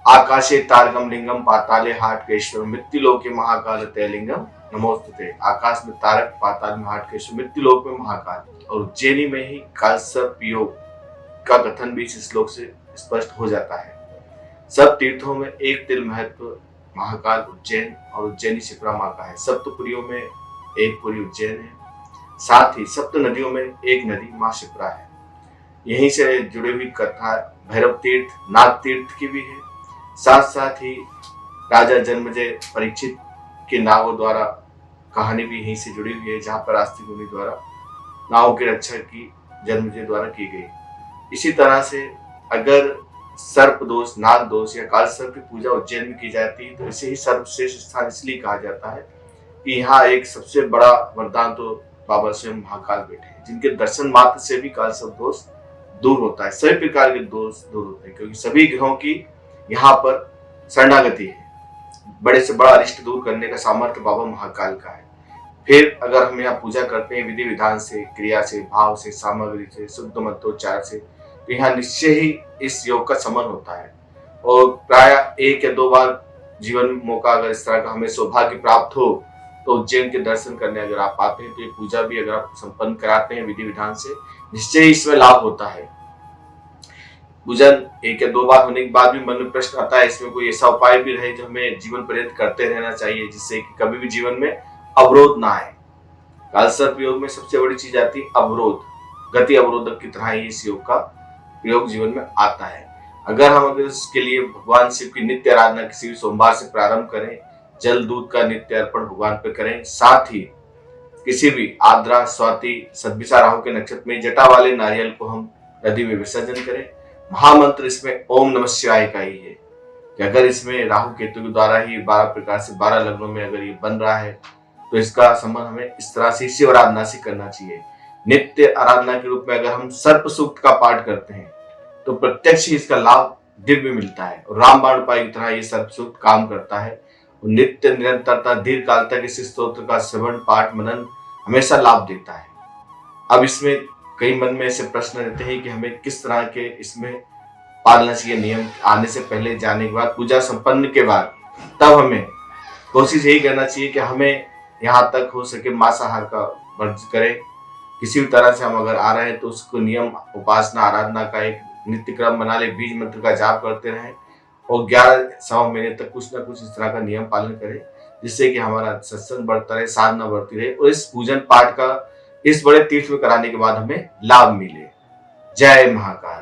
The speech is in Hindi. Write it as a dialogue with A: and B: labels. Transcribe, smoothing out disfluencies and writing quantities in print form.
A: आकाशे तारकम लिंगम पाताले हाटकेश्वर मृत्युलोके महाकाल तैलिंगम नमोस्तुते। आकाश में तारक, पाताल में हाटकेश्वर, मृत्युलोक में महाकाल। और उज्जैनी में ही कालसर्प योग का कथन भी इस श्लोक से स्पष्ट हो जाता है। सब तीर्थों में एक तिल महत्व महाकाल उज्जैन और उज्जैनी शिप्रा माँ का है। सप्तपुरियों में एक पुरी उज्जैन है, साथ ही सप्त नदियों में एक नदी माँ शिप्रा है। यहीं से जुड़ी हुई कथा भैरव तीर्थ, नाग तीर्थ की भी है। साथ साथ ही राजा जन्मेजय परीक्षित के नावों द्वारा कहानी भी यहीं से जुड़ी हुई है, जहाँ पर आस्तिक मुनि द्वारा नावों की रक्षा की जन्मेजय द्वारा की गई। इसी तरह से अगर सर्प दोष, नाग दोष या काल सर्प की पूजा उज्जैन में की जाती है तो इसे ही सर्वश्रेष्ठ स्थान इसलिए कहा जाता है कि यहाँ एक सबसे बड़ा वरदान तो बाबा स्वयं महाकाल बैठे हैं, जिनके दर्शन मात्र से भी काल सर्प दोष दूर होता है। सभी प्रकार के दोष दूर होते हैं, क्योंकि सभी ग्रहों की यहाँ पर शरणागति है। बड़े से बड़ा अरिष्ट दूर करने का सामर्थ्य बाबा महाकाल का है। फिर अगर हम यहाँ पूजा करते हैं विधि विधान से, क्रिया से, भाव से, सामग्री से, शुद्ध मंत्रोच्चार से, तो यहाँ निश्चय ही इस योग का समन होता है। और प्राय 1 या 2 बार जीवन में मौका अगर इस तरह का हमें सौभाग्य प्राप्त हो तो उज्जैन के दर्शन करने अगर आप आते हैं तो ये पूजा भी अगर आप संपन्न कराते हैं विधि विधान से, निश्चय ही इसमें लाभ होता है। पूजन 1 या 2 बार होने के बाद भी मन में प्रश्न आता है इसमें कोई ऐसा उपाय भी रहे जो हमें जीवन पर्यंत करते रहना चाहिए, जिससे कि कभी भी जीवन में अवरोध ना आए। कालसर्प योग में सबसे बड़ी चीज आती है अवरोध। गति अवरोधक की तरह ही इस योग का प्रयोग जीवन में आता है। अगर इसके लिए भगवान शिव की नित्य आराधना किसी भी सोमवार से प्रारंभ करें, जल दूध का नित्य अर्पण भगवान पे करें, साथ ही किसी भी आद्रा, स्वाति, सद्भिषा, राहु के नक्षत्र में जटा वाले नारियल को हम नदी में विसर्जन करें। महामंत्र इसमें ओम नमः शिवाय का ही है कि अगर इसमें राहु केतु के द्वारा ही 12 प्रकार से 12 लग्नों में अगर ये बन रहा है तो इसका संबंध हमें इस तरह से शिव आराधना से करना चाहिए। नित्य आराधना के रूप में अगर हम सर्प सूक्त का पाठ करते हैं तो प्रत्यक्ष ही इसका लाभ दिव्य मिलता है। और रामबाण उपाय की तरह ये सर्प सूक्त काम करता है। और नित्य निरंतरता दीर्घ काल तक इस स्तोत्र का श्रवण, पाठ, मनन हमेशा लाभ देता है। अब इसमें कई मन में ऐसे प्रश्न रहते हैं कि हमें किस तरह के इसमें पालना चाहिए नियम। आने से पहले, जाने के बाद, पूजा संपन्न के बाद, तब हमें कोशिश यही करना चाहिए कि हमें यहाँ तक हो सके मांसाहार का वर्ज करें। किसी भी तरह से हम अगर आ रहे हैं तो उसको नियम, उपासना, आराधना का एक नित्य क्रम बना ले, बीज मंत्र का जाप करते रहें और 11 महीने तक कुछ ना कुछ इस तरह का नियम पालन करें, जिससे कि हमारा सत्संग बढ़ता रहे, साधना बढ़ती रहे और इस पूजन पाठ का इस बड़े तीर्थ में कराने के बाद हमें लाभ मिले। जय महाकाल।